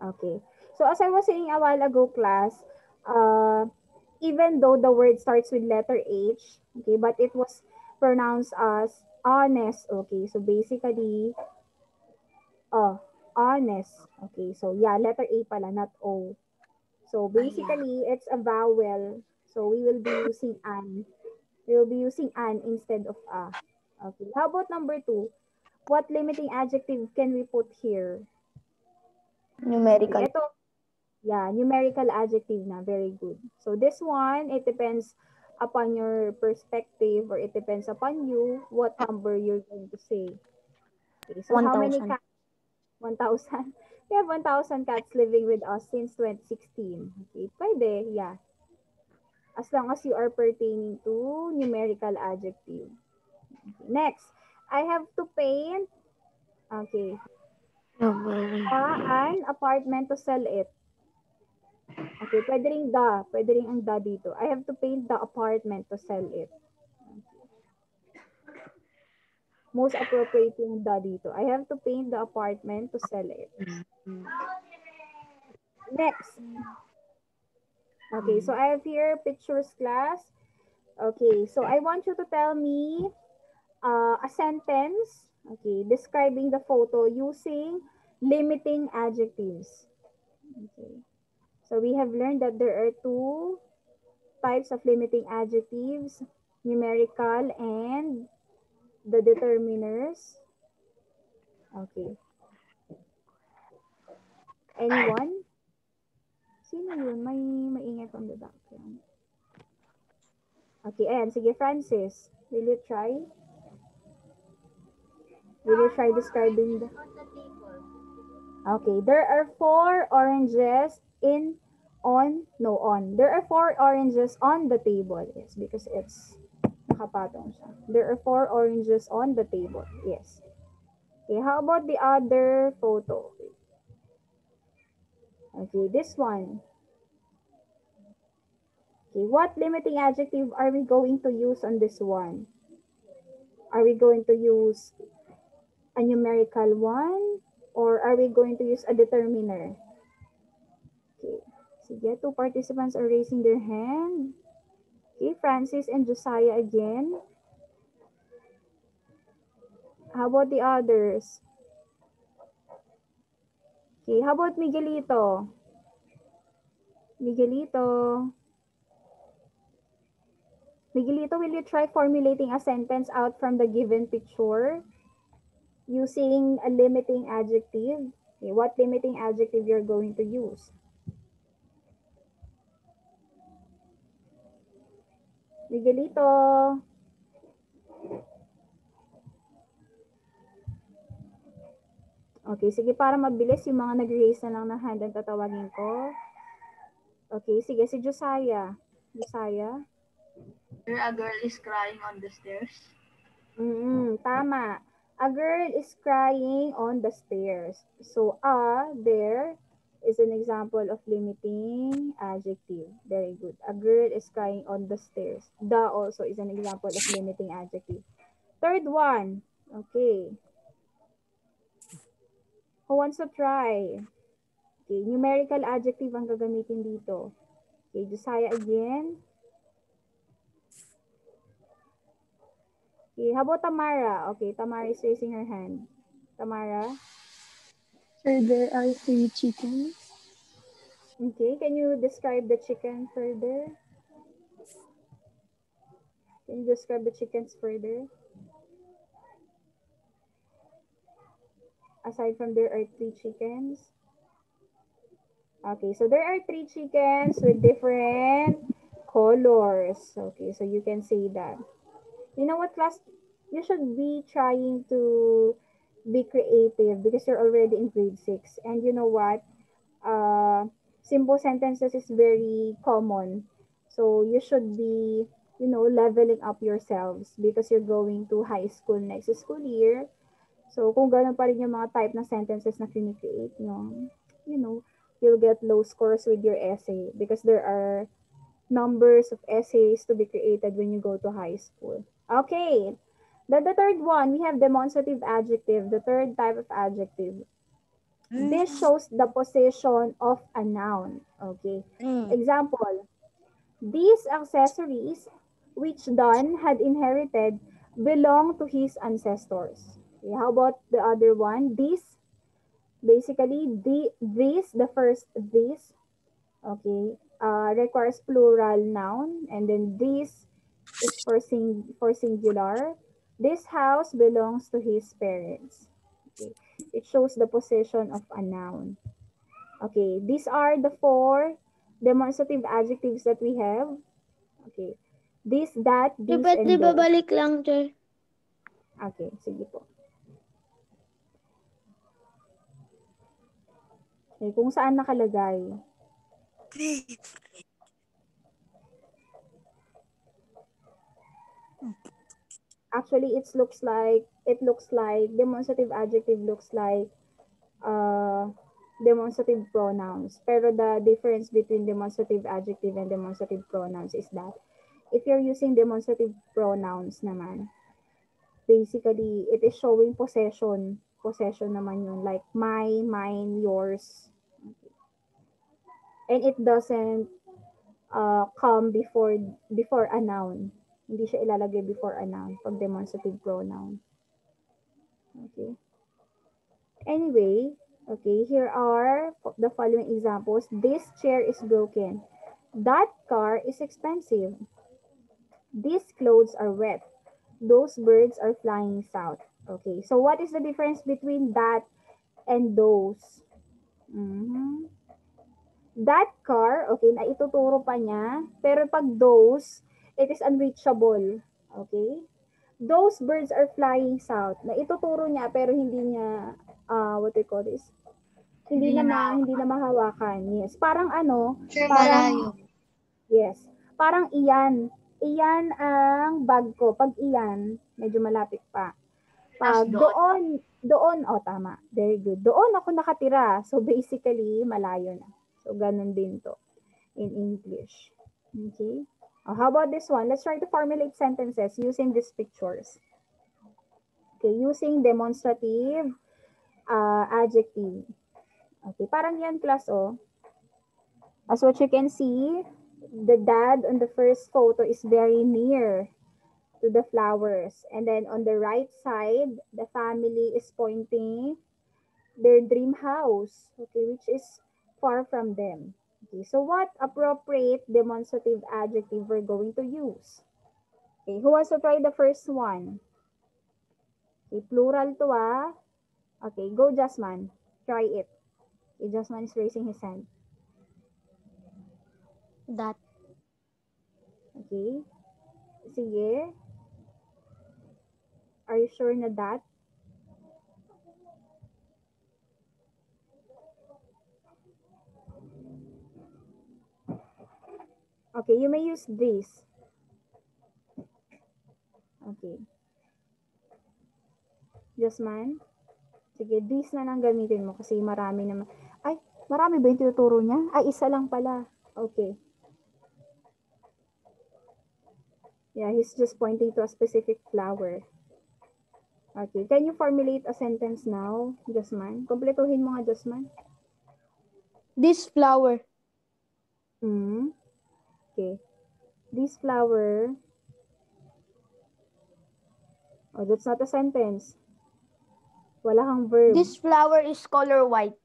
Okay. So as I was saying a while ago, class, even though the word starts with letter H, okay, but it was pronounced as honest. Okay, so basically, honest. Okay, so yeah, letter A pala, not O. So Yeah. basically, it's a vowel. So we will be using an. We will be using an instead of a. Okay. How about number two? What limiting adjective can we put here? Okay, Numerical. ito, yeah, numerical adjective na. Very good. So this one, it depends upon your perspective or it depends upon you what number you're going to say. Okay, so how many 1,000. cats? 1,000. We have 1,000 cats living with us since 2016. Okay, pwede, yeah. As long as you are pertaining to numerical adjective. Okay, next, I have to paint, okay, an apartment to sell it. Okay, pwede rin ang the dito. I have to paint the apartment to sell it. Most appropriate yung the dito. I have to paint the apartment to sell it. Next. Okay, so I have here pictures class. Okay, so I want you to tell me a sentence, okay, describing the photo using limiting adjectives. Okay. So we have learned that there are two types of limiting adjectives, numerical and the determiners. Okay. Anyone? Sino yun? May maingay from the background. Okay, ayan. Sige, Francis. Will you try? Will you try describing the... Okay, there are four oranges There are four oranges on the table. Yes, because it's nakapatong siya. There are four oranges on the table. Yes. Okay, how about the other photo? Okay, this one. Okay, what limiting adjective are we going to use on this one? Are we going to use a numerical one or are we going to use a determiner? Okay, sige, two participants are raising their hand. Okay, Francis and Josiah again. How about the others? Okay, how about Miguelito? Miguelito. Miguelito, will you try formulating a sentence out from the given picture using a limiting adjective? Okay, what limiting adjective you're going to use? Miguelito. Okay, sige, para mabilis yung mga nag-raise na lang ng hand ang tatawagin ko. Okay, sige, si Josiah. Josiah? There a girl is crying on the stairs. Tama. A girl is crying on the stairs. So, there is an example of limiting adjective. Very good. A girl is crying on the stairs. The also is an example of limiting adjective. Third one. Okay. Who wants to try? Okay, numerical adjective ang gagamitin dito. Okay, Josiah again. Okay, how about Tamara? Okay, Tamara is raising her hand. Tamara? Sir, there are 3 chickens. Okay, can you describe the chicken further? Can you describe the chickens further? Aside from there are 3 chickens. Okay, so there are 3 chickens with different colors. Okay, so you can say that. You know what, class? You should be trying to be creative because you're already in grade 6. And you know what? Simple sentences is very common. So you should be, leveling up yourselves because you're going to high school next school year. So kung ganun pa rin yung mga type na sentences na create nyo, you'll get low scores with your essay because there are numbers of essays to be created when you go to high school. Okay. The third one, we have demonstrative adjective, the third type of adjective. This shows the possession of a noun. Okay. Example, these accessories which Don had inherited belong to his ancestors. Okay, how about the other one? These, basically, the first this, okay, requires plural noun, and then this is for singular. This house belongs to his parents. Okay. It shows the possession of a noun. Okay, these are the four demonstrative adjectives that we have. Okay. This, that, this, Pwede and those. babalik lang, Sir. Okay, sige po. Okay, kung saan nakalagay. Actually, it looks like demonstrative adjective looks like demonstrative pronouns. Pero the difference between demonstrative adjective and demonstrative pronouns is that if you're using demonstrative pronouns naman, basically, it is showing possession. Possession naman yun. Like, my, mine, yours. And it doesn't come before a noun. Hindi siya ilalagay before a noun pag demonstrative pronoun. Okay. Anyway, okay, here are the following examples. This chair is broken. That car is expensive. These clothes are wet. Those birds are flying south. Okay, so what is the difference between that and those? That car, okay, na ituturo pa niya. Pero pag those, it is unreachable. Okay? Those birds are flying south. Na ituturo niya pero hindi niya, what do you call this? Hindi na mahawakan. Yes. Parang ano, parang, yes. Parang iyan. Iyan ang bag ko. Pag iyan, medyo malapit pa. Pag doon, tama. Very good. Doon ako nakatira. So, basically, malayo na. So, ganun din to in English. Okay? How about this one? Let's try to formulate sentences using these pictures. Okay, using demonstrative adjective. Okay, parang yan class, oh. As what you can see, the dad on the first photo is very near to the flowers. And then on the right side, the family is pointing their dream house, okay, which is far from them. Okay, so what appropriate demonstrative adjective we're going to use? Okay, who wants to try the first one? Okay, plural to ah. Okay, go Jasmine. Try it. Okay, Jasmine is raising his hand. That. Okay. Sige. Are you sure na that? Okay, you may use this. Okay. Jasmine? Sige, this na lang gamitin mo kasi marami naman. Ay, marami ba yung tinuturo niya? Ay, isa lang pala. Okay. Yeah, he's just pointing to a specific flower. Okay, can you formulate a sentence now, Jasmine? Kompletuhin mo nga, Jasmine. This flower. Okay. This flower. Oh, that's not a sentence. Wala kang verb. This flower is color white.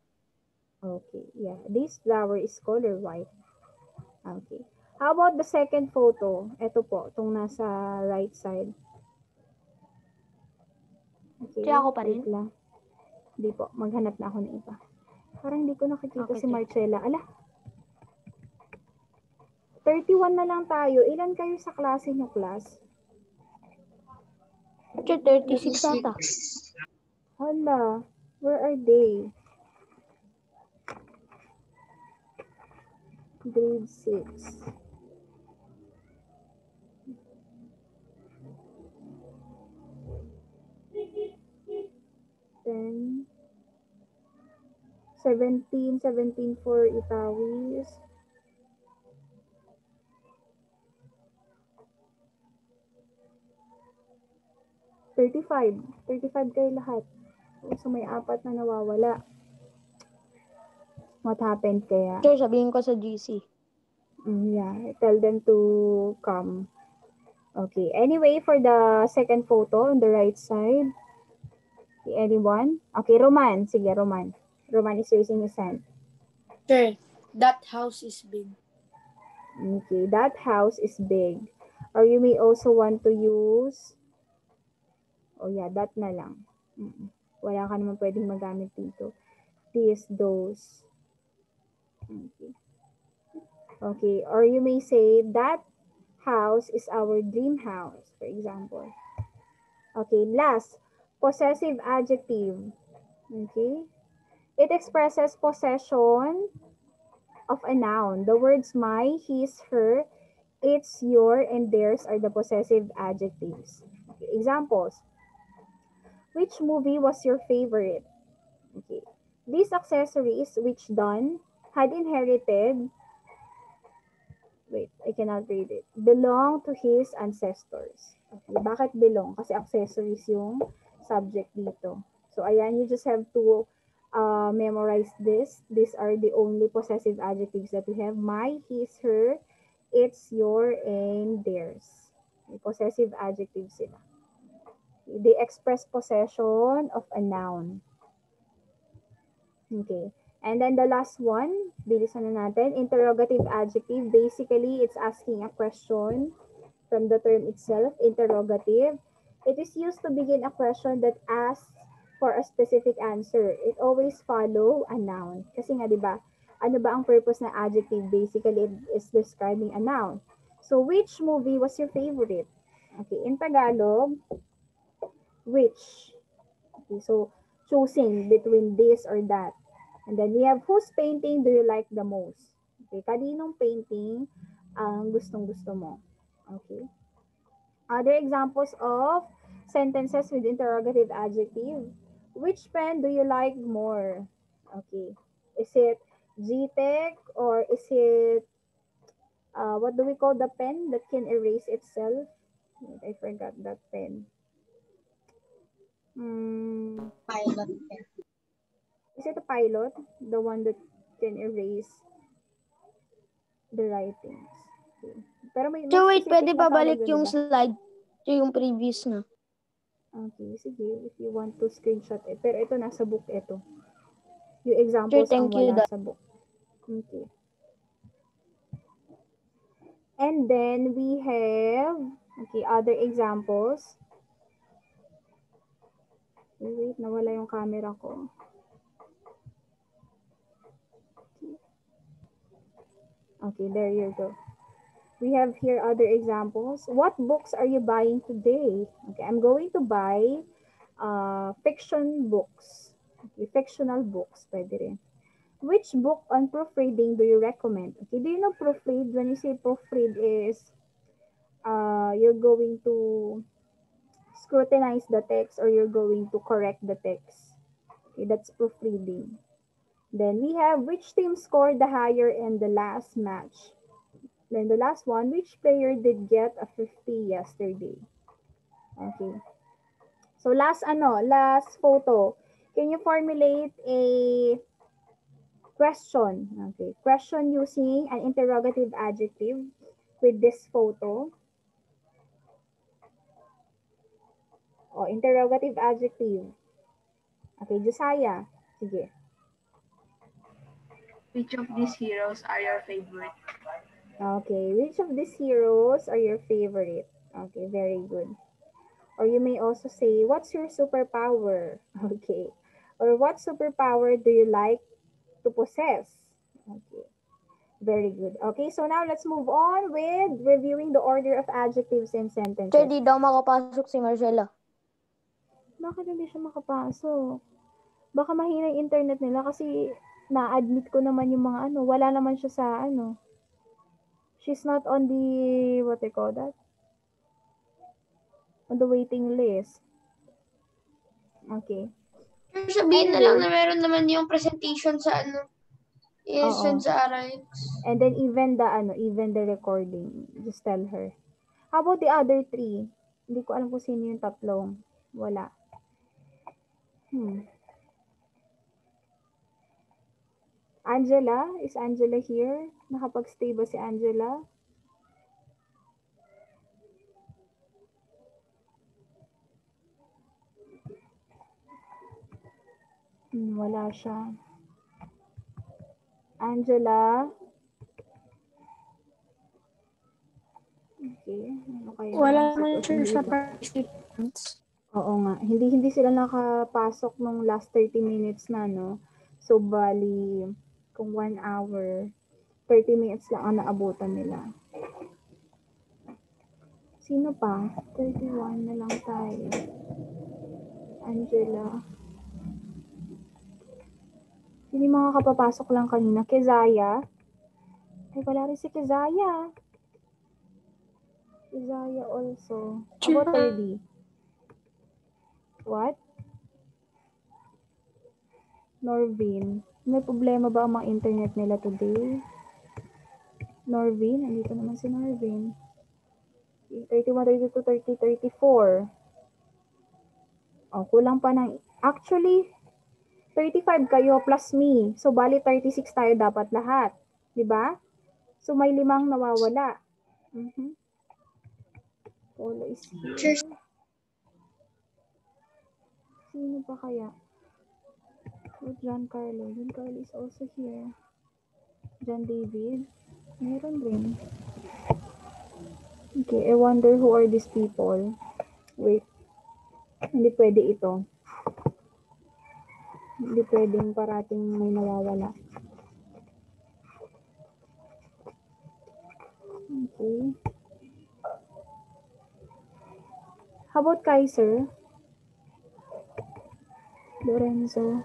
Okay, yeah. This flower is color white. Okay. How about the second photo? Ito po, itong nasa right side. Okay. Kaya ako pa rin? Lang. Hindi po, maghanap na ako ng iba. Parang hindi ko nakikita Okay, si Marcella. Ala, 31 na lang tayo. Ilan kayo sa klase niyo, class? 36 ata. Hala, where are they? Grade 6. Then, 17 for Itawis. $35 kayo lahat. So, may 4 na nawawala. What happened kaya? Sir, sabihin ko sa GC. Yeah, tell them to come. Okay. Anyway, for the second photo on the right side, anyone? Okay, Roman. Sige, Roman. Roman is raising his hand. Sir, that house is big. Okay, that house is big. Or you may also want to use, oh yeah, that na lang. Wala ka naman pwedeng magamit dito. This, those. Okay. Okay, or you may say that house is our dream house, for example. Okay, last, possessive adjective. Okay. It expresses possession of a noun. The words my, his, her, its, your, and theirs are the possessive adjectives. Okay. Examples. Which movie was your favorite? Okay. These accessories, which Don had inherited, wait, I cannot read it, belong to his ancestors. Okay. Bakit belong? Kasi accessories yung subject dito. So, ayan, you just have to memorize this. These are the only possessive adjectives that we have. My, his, her, its, your, and theirs. May possessive adjectives sila. They express possession of a noun. Okay. And then the last one, bilisan na natin, interrogative adjective. Basically, it's asking a question from the term itself, interrogative. It is used to begin a question that asks for a specific answer. It always follow a noun. Kasi nga, di ba, ano ba ang purpose ng adjective? Basically, it is describing a noun. So, which movie was your favorite? Okay, in Tagalog, which? Okay, so, choosing between this or that. And then we have, whose painting do you like the most? Okay, kaninong painting ang gustong-gusto mo? Okay. Other examples of sentences with interrogative adjective. Which pen do you like more? Okay. Is it GTEC or is it, what do we call the pen that can erase itself? I forgot that pen. Pilot pen. Is it a pilot? The one that can erase the writings. Okay. Pero may So wait, specific pwede na pa tawag balik doon, yung diba? slide. Ito yung previous na. Okay, sige. If you want to screenshot it. Pero ito nasa book ito. Yung Sir, examples ang thank you. wala sa book. Okay. And then we have, okay, other examples. Wait, nawala yung camera ko. Okay, there you go. We have here other examples. What books are you buying today? Okay, I'm going to buy fiction books. Okay, fictional books, pwede rin. Which book on proofreading do you recommend? Okay, do you know proofread? When you say proofread is, you're going to scrutinize the text or you're going to correct the text. Okay, that's proofreading. Then we have, which team scored the higher in the last match? Then the last one, which player did get a 50 yesterday? Okay. So last photo. Can you formulate a question? Okay. Question using an interrogative adjective with this photo. O, interrogative adjective. Okay, Josiah. Sige. Which of these heroes are your favorite? Okay, which of these heroes are your favorite? Okay, very good. Or you may also say, what's your superpower? Okay. Or what superpower do you like to possess? Okay. Very good. Okay, so now let's move on with reviewing the order of adjectives and Sir, sentences. di daw makapasok si Marcela. Bakit hindi siya makapasok? Baka mahina yung internet nila kasi na-admit ko naman yung mga wala naman siya sa she's not on the, what they call that? On the waiting list. Okay. Sabihin na lang na meron naman yung presentation sa i-send sa RX. And then even the recording. Just tell her. How about the other three? Hindi ko alam kung sino yung tatlong. Wala. Angela? Is Angela here? Nakapag-stay ba si Angela? Wala siya. Angela? Okay. Ano kaya? Wala ang naman sitwasyon siya sa dito? participants. Oo nga. Hindi sila nakapasok nung last 30 minutes na, no? So, bali, kung 1 hour, 30 minutes lang ang naabutan nila. Sino pa? 31 na lang tayo. Angela. Sino yung mga kapapasok lang kanina? Kezaya? Ay, wala rin si Kezaya. Kezaya also. How about 30? What? Norvin. May problema ba ang mga internet nila today? Norvin? Andito naman si Norvin. 31, 32, 30, 34. Oh, kulang pa ng... Actually, 35 kayo plus me. So, bali 36 tayo dapat lahat. Diba? So, may 5 nawawala. Polo is here. Sino pa kaya? Oh, John Carlo. John Carlo is also here. John David. Meron rin. Okay, I wonder who are these people. Wait. Hindi pwede ito. Hindi pwedeng parating may nawawala. Okay. How about Kaiser? Lorenzo.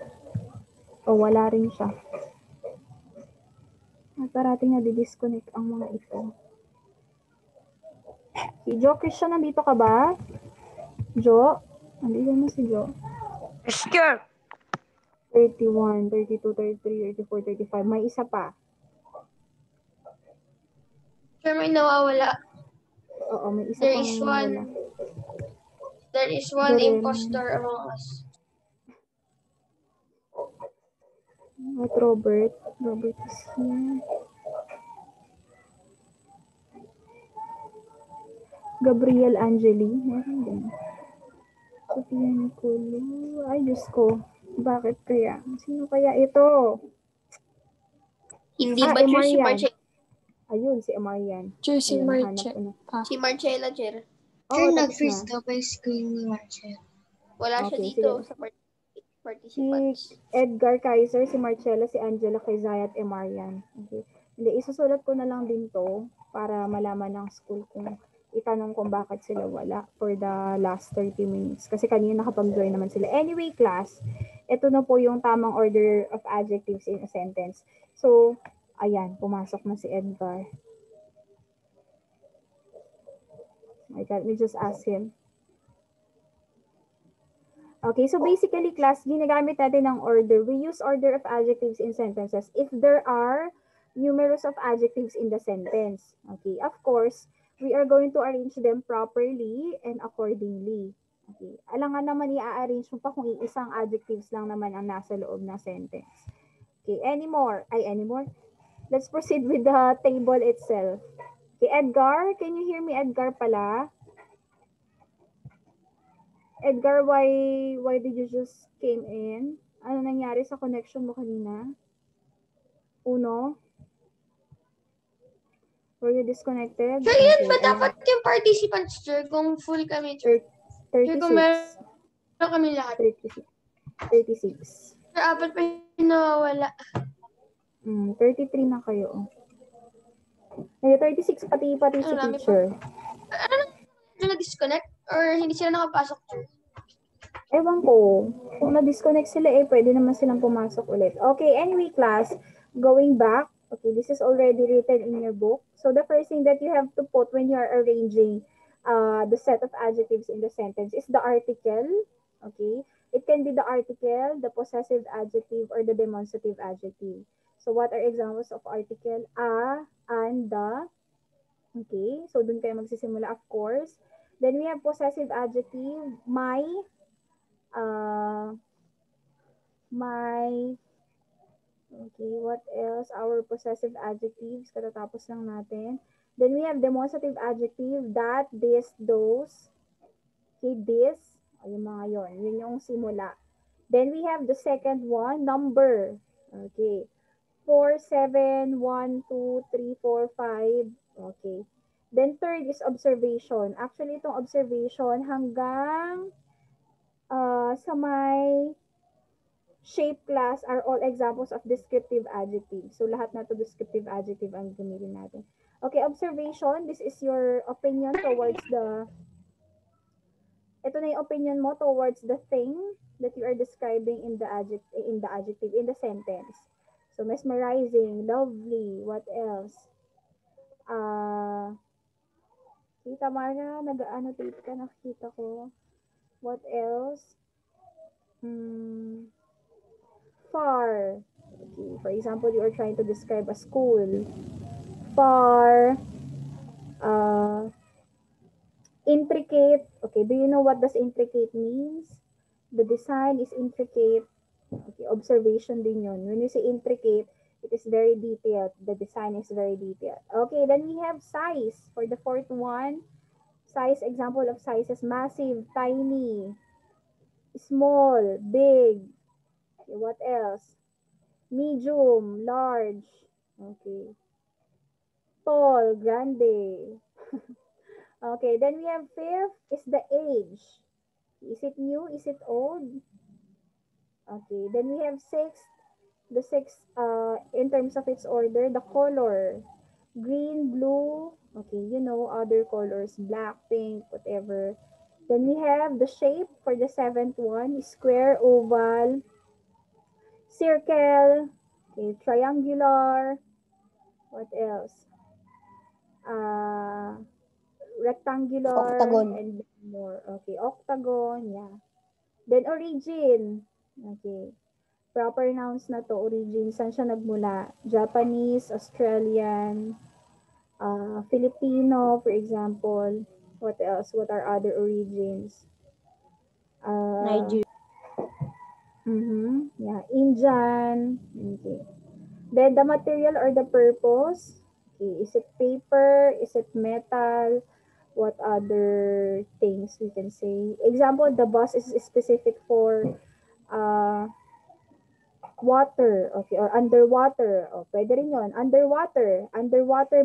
O, wala rin siya. At parating na-disconnect ang mga ito. Si Jo Christian, nandito ka ba? Jo? Nandito na si Jo. Sure. 31, 32, 33, 34, 35. May isa pa. Sure, may nawawala. Oo, may isa There pang is wala. one. There is one Doreen. impostor among us. At Robert. Robert is here. Gabriel Angeli. Meron din. Sophia Nicolo. Ay, Diyos ko. Bakit kaya? Sino kaya ito? Hindi Ah, ba sure si Emarian. Marcella? Ayun, si Emarian. Si Ayun, nahanap ko na. Si Marcella, Jer. Oo, tapos na. daw ba yung screen ni Marcel? Wala siya Okay, dito sige. sa Si participants. Edgar Kaiser, si Marcella, si Angela, Kaizaya, at Emarian. Okay. Hindi, isusulat ko na lang din to para malaman ng school kung itanong kung bakit sila wala for the last 30 minutes. Kasi kanina nakapag-join naman sila. Anyway, class, ito na po yung tamang order of adjectives in a sentence. So, ayan, pumasok na si Edgar. Let me just ask him. Okay, so basically, class, ginagamit natin ng order. We use order of adjectives in sentences if there are numerous of adjectives in the sentence. Okay, of course, we are going to arrange them properly and accordingly. Okay, alangan naman i-arrange mo pa kung isang adjectives lang naman ang nasa loob ng sentence. Okay, anymore? Let's proceed with the table itself. Okay, Edgar, can you hear me, Edgar pala? Edgar, why did you just came in? Ano nangyari sa connection mo kanina? Uno? Were you disconnected? Sure, yan Okay, ba ayan. dapat yung participants, Jer? Kung full kami, Jer? Sure, kung 36. meron kami lahat. 36. Sure, apat pa yung nawawala. 33 na kayo. May 36 pati si Marami teacher. Ano na disconnect? Or hindi sila nakapasok, Jer? Ewan ko. Kung na-disconnect sila, pwede naman silang pumasok ulit. Okay, anyway, class, going back. Okay, this is already written in your book. So the first thing that you have to put when you are arranging the set of adjectives in the sentence is the article. Okay, it can be the article, the possessive adjective, or the demonstrative adjective. So what are examples of article? A, and, the. Okay, so dun kayo magsisimula, of course. Then we have possessive adjective, my, Okay, what else? Our possessive adjectives, katatapos lang natin. Then we have demonstrative adjective, that, this, those. Okay, this, yung mga yon, yun yung simula. Then we have the second one, number. Okay, 4, 7, 1, 2, 3, 4, 5. Okay. Then third is observation. Actually, itong observation hanggang sa may shape class are all examples of descriptive adjective. So, lahat na to descriptive adjective ang gamitin natin. Okay, observation. This is your opinion towards the, ito na yung opinion mo towards the thing that you are describing in the adjective, in the sentence. So, mesmerizing, lovely, what else? Kita Mara, nag-annotate ka, nakita ko. What else? Far. Okay, for example, you are trying to describe a school. Far. Intricate. Okay, do you know what does intricate means? The design is intricate. Okay, observation din yun. When you say intricate, it is very detailed. The design is very detailed. Okay, then we have size. For the fourth one, size, example of size is massive, tiny, small, big. Okay, what else? Medium, large. Okay. Tall, grande. Okay, then we have fifth is the age. Is it new? Is it old? Okay, then we have sixth. The sixth, in terms of its order, the color. Green, blue, okay, you know, other colors, black, pink, whatever. Then we have the shape for the seventh one, square, oval, circle, okay, triangular, what else? Rectangular, Octagon. and more. Okay, octagon, yeah. Then origin, okay. Proper nouns na to, origin, saan siya nagmula? Japanese, Australian, Filipino, for example. What else? What are other origins? Nigeria. Yeah, Indian. Okay. Then the material or the purpose. Okay, is it paper? Is it metal? What other things we can say? Example, the bus is specific for water, okay, or underwater. O, pwede rin yun. Underwater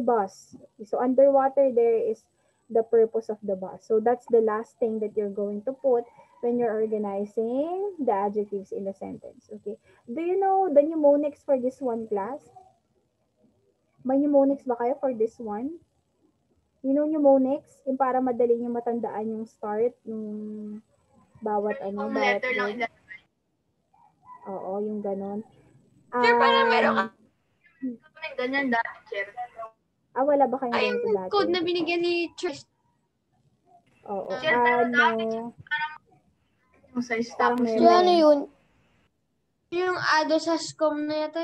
bus. So, underwater, there is the purpose of the bus. So, that's the last thing that you're going to put when you're organizing the adjectives in the sentence, okay? Do you know the mnemonics for this one, class? May mnemonics ba kayo for this one? You know mnemonics? Yung para madali nyo matandaan yung start ng bawat ano, bawat letter lang word. Oo, yung ganon. Sir, parang meron ka ganyan dati, sir. Wala ba kayong Ay, ganito yung dati? code na binigyan ni Church. Oo, Sir, pero dati, yung size tapos meron. So, ano yun? yung ado sa SCOM na yata.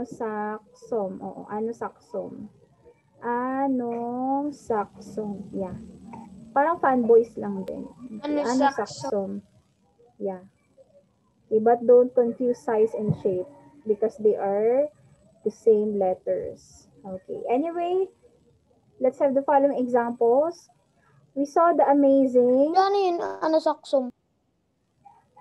Saksom. Oo, saksom. Saksom. Yeah. Parang fanboys lang din. Okay, saksom. Yeah. Okay, but don't confuse size and shape because they are the same letters. Okay. Anyway, let's have the following examples. We saw the amazing. So, ano yun? Ano saksom?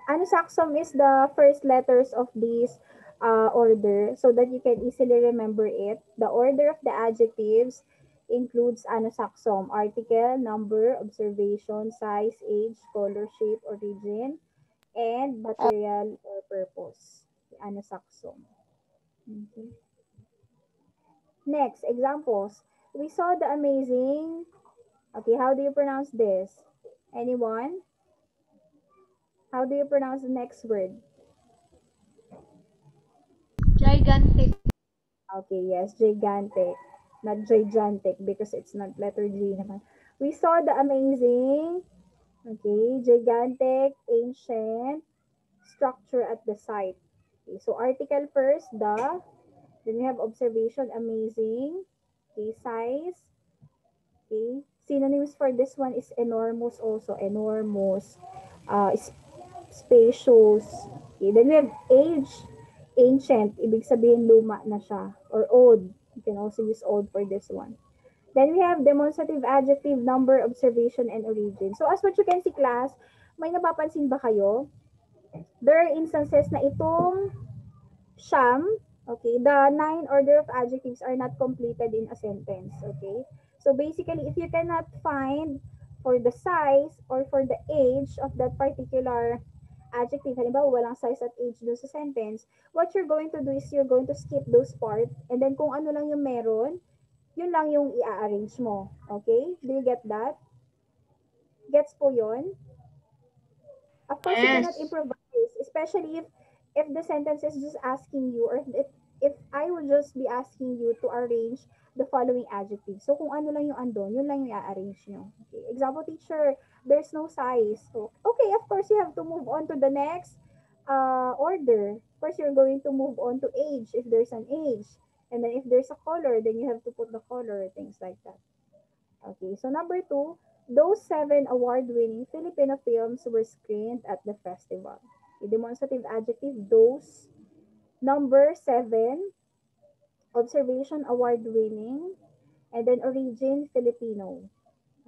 Saksom is the first letters of this order so that you can easily remember it. The order of the adjectives includes saksom, article, number, observation, size, age, color, shape, origin, and material or purpose. Saksom. Okay. Next, examples. We saw the amazing. Okay, how do you pronounce this? Anyone? How do you pronounce the next word? Gigantic. Okay, yes, gigantic. Not gigantic because it's not letter G naman. We saw the amazing, okay, gigantic, ancient structure at the site. Okay, so article first, the. Then we have observation, amazing. Okay, size. Okay, synonyms for this one is enormous also, enormous. Spacious. Okay, then we have age. Ancient, ibig sabihin luma na siya. Or old. You can also use old for this one. Then we have demonstrative adjective, number, observation, and origin. So as what you can see, class, may napapansin ba kayo? There are instances na itong siyam, okay, the 9 order of adjectives are not completed in a sentence, okay? So basically, if you cannot find for the size or for the age of that particular adjective, halimbawa walang size at age dun sa sentence, what you're going to do is you're going to skip those part, and then kung ano lang yung meron, yun lang yung i-arrange mo. Okay? Do you get that? Gets po yun? Of course, you cannot improvise, especially if the sentence is just asking you, or if I would just be asking you to arrange the following adjective. So, kung ano lang yung andon, yun lang yung i-arrange nyo. Okay. Example, teacher, there's no size. So, okay, of course, you have to move on to the next order. Of course, you're going to move on to age, if there's an age. And then if there's a color, then you have to put the color, things like that. Okay, so number 2, those 7 award-winning Filipino films were screened at the festival. A demonstrative adjective, those. Number 7, observation, award-winning. And then origin, Filipino.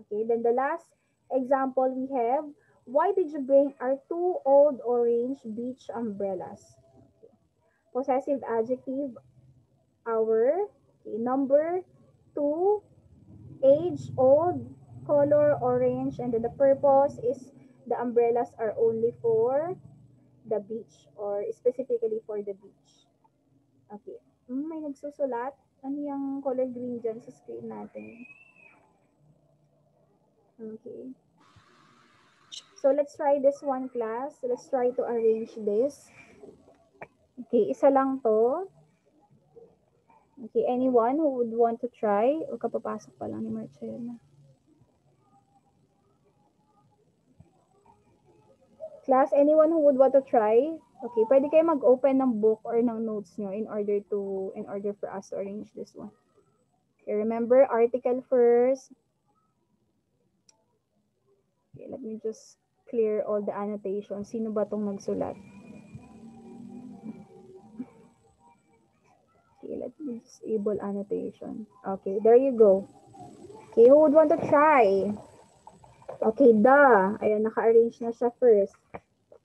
Okay, then the last example we have, why did you bring our 2 old orange beach umbrellas? Okay. Possessive adjective, our. Okay, number 2, age, old, color, orange, and then the purpose is the umbrellas are only for the beach or specifically for the beach. Okay. May nagsusulat. Ano yung color green dyan sa screen natin? Okay. So let's try this one, class. Let's try to arrange this. Okay, isa lang to. Okay, anyone who would want to try? O kapapasok pa lang ni Marcella. Class, anyone who would want to try? Okay, pwede kayo mag-open ng book or ng notes nyo in order for us to arrange this one. Okay, remember, article first. Okay, let me just clear all the annotations. Sino ba tong nagsulat? Okay, let me disable annotation. Okay, there you go. Okay, who would want to try? Okay, ayan, naka-arrange na siya first.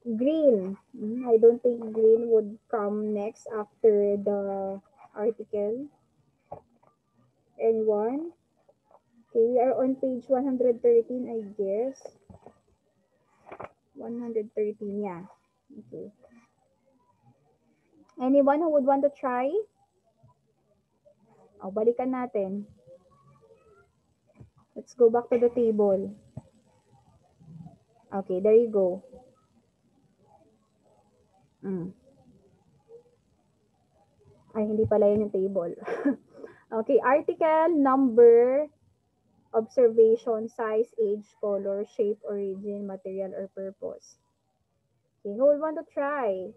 Green. I don't think green would come next after the article. Anyone? Okay, we are on page 113, I guess. 113, yeah. Okay. Anyone who would want to try? Balikan natin. Let's go back to the table. Okay, there you go. Ay, hindi pala yun yung table. Okay, article, number, observation, size, age, color, shape, origin, material, or purpose. Okay, who would want to try?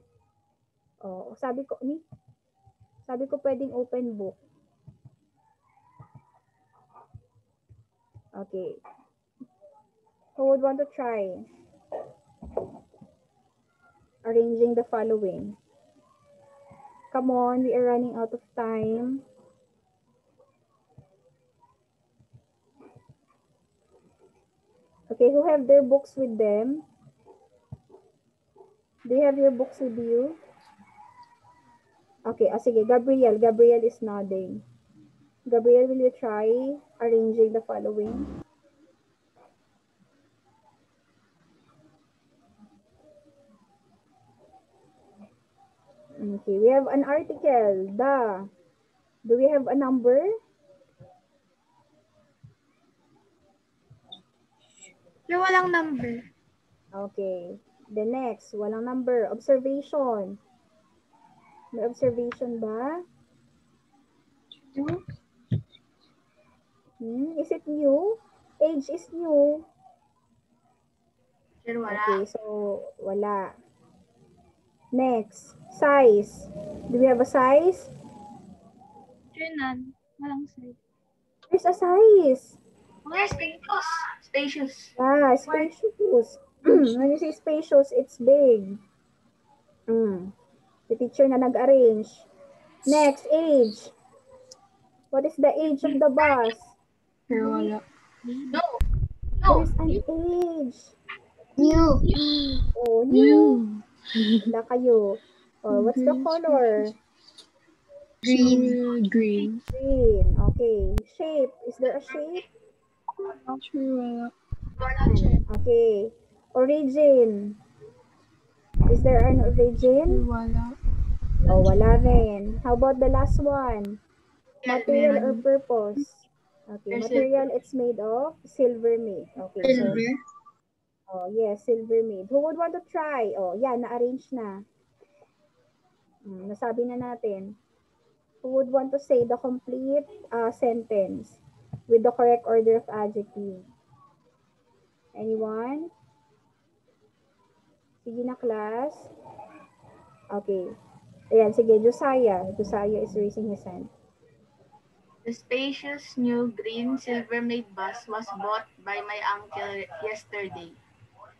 Sabi ko pwedeng open book. Okay. Who would want to try? Arranging the following. Come on, we are running out of time. Okay, who have their books with them? Do you have your books with you? Okay, sige, Gabriel. Gabriel is nodding. Gabriel, will you try arranging the following? Okay, we have an article, Do we have a number? Yung walang number. Okay. The next, walang number. Observation. May observation ba? Is it new? Age is new. Pero wala. Okay, so wala. Next, size. Do we have a size? None. Walang size. There's a size. Spacious. Yeah, spacious. When you say spacious, it's big. Si teacher na nag-arrange. Next, age. What is the age of the bus? Sir, wala. There is an age. New. Oh, new. Wala kayo. Oh, what's the color? Sir, green. Green. Okay. Shape. Is there a shape? Sir, wala. Okay. Origin. Is there an Sir, origin? wala. Oh, wala rin. How about the last one? Material or purpose? Okay. Material, it's made of silver made. Okay. So, oh, yes, silver made. Who would want to try? Oh, yeah, na-arrange na. Nasabi na natin. Who would want to say the complete sentence with the correct order of adjective? Anyone? Sige na, class. Okay. Ayan, sige, Josiah. Josiah is raising his hand. The spacious new green silver-made bus was bought by my uncle yesterday.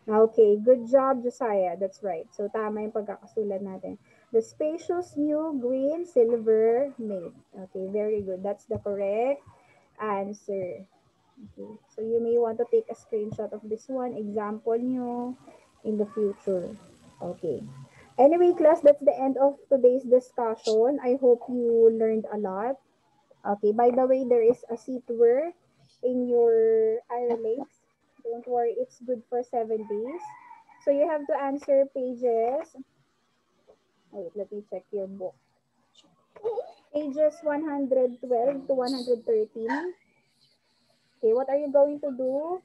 Okay, good job, Josiah. That's right. So, tama yung pagkakasulat natin. The spacious new green silver made. Okay, very good. That's the correct answer. Okay, so you may want to take a screenshot of this one. Example nyo in the future. Okay. Anyway, class, that's the end of today's discussion. I hope you learned a lot. Okay, by the way, there is a seat work in your IRLAKES. Don't worry, it's good for 7 days. So you have to answer pages. Wait, let me check your book. Pages 112 to 113. Okay, what are you going to do?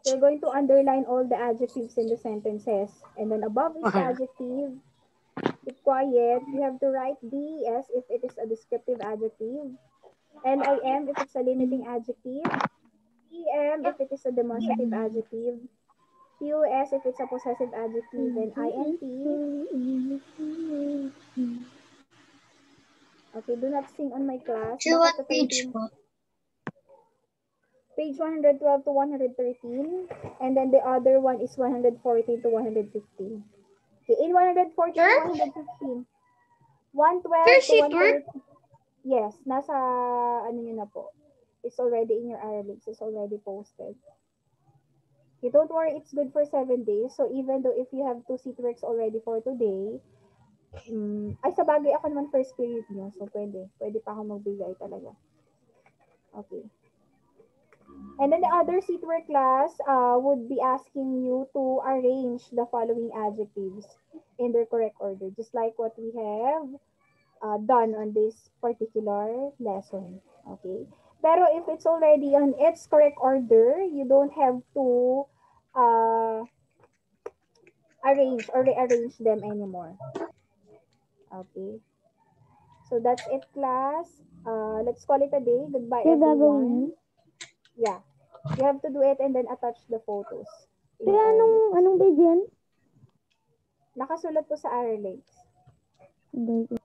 You're going to underline all the adjectives in the sentences. And then above each adjective, keep quiet. You have to write DES if it is a descriptive adjective. LIM if it's a limiting adjective. EM if it is a demonstrative adjective. POS if it's a possessive adjective. And INT. Okay, do not sing on my class. To what page po? Page 112 to 113. And then the other one is 114 to 115. Okay, in 114 to 115. 112 to 113. Yes, nasa ano nyo na po. It's already in your IRLAKES. It's already posted. Okay, don't worry, it's good for 7 days. So even though if you have 2 seat works already for today, ay sa bagay ako naman first period nyo. So pwede pa ako magbigay talaga. Okay. And then the other seat work class would be asking you to arrange the following adjectives in their correct order, just like what we have done on this particular lesson. Okay. Pero if it's already on its correct order, you don't have to arrange or rearrange them anymore. Okay. So that's it, class. Let's call it a day. Goodbye, everyone. Yeah. You have to do it and then attach the photos. Kaya anong page yan? Nakasulat po sa IRLAKES. Hindi ko